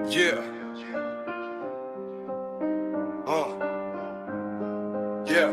Yeah. Yeah.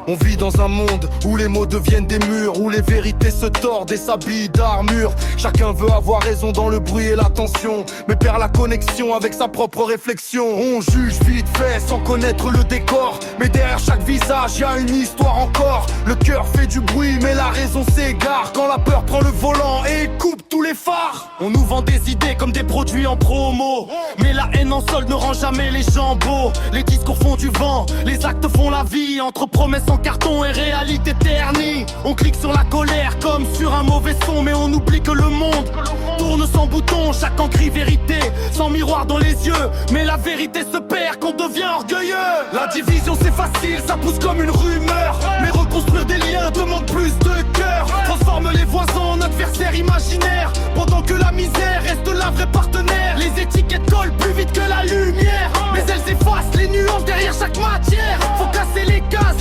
On vit dans un monde où les mots deviennent des murs, où les vérités se tordent et s'habillent d'armure. Chacun veut avoir raison dans le bruit et la tension, mais perd la connexion avec sa propre réflexion. On juge vite fait sans connaître le décor, mais derrière chaque visage y a une histoire encore. Le cœur fait du bruit mais la raison s'égare quand la peur prend le volant et coupe tous les phares. On nous vend des idées comme des produits en promo, mais la haine en solde ne rend jamais les gens beaux. Les discours font du vent, les actes font la vie. Entre promesses en carton et réalité ternie, on clique sur la colère comme sur un mauvais son, mais on oublie que le monde tourne sans bouton. Chacun crie vérité sans miroir dans les yeux, mais la vérité se perd quand on devient orgueilleux. La division c'est facile, ça pousse comme une rumeur, mais reconstruire des liens demande plus de cœur. Transforme les voisins en adversaires imaginaires, pendant que la misère reste la vraie partenaire. Les étiquettes collent plus vite que la lumière, mais elles effacent les nuances derrière chaque matière. Faut casser les cases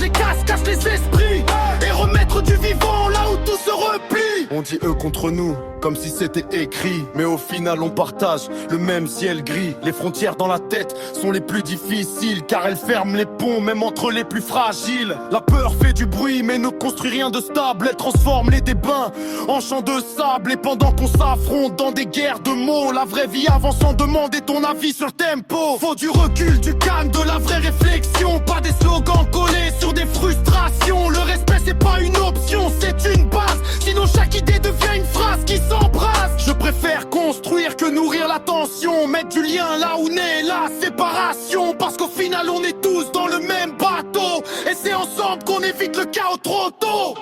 cachent les esprits, et remettre du vivant là où tout se replie. On dit eux contre nous, comme si c'était écrit, mais au final on partage le même ciel gris. Les frontières dans la tête sont les plus difficiles, car elles ferment les ponts même entre les plus fragiles. La peur fait du bruit mais ne construit rien de stable. Elle transforme les débats en champs de sable, et pendant qu'on s'affronte dans des guerres de mots, la vraie vie avance sans demander ton avis sur le tempo. Faut du recul, du calme, de la vraie réflexion, pas des slogans collés sur des frustrations. Le respect c'est pas une option, c'est une base, sinon chaque idée devient une phrase qui s'embrase. Je préfère construire que nourrir la tension, mettre du lien là où naît la séparation, parce qu'au final on est tous dans le même bateau, et c'est ensemble qu'on évite le chaos trop tôt.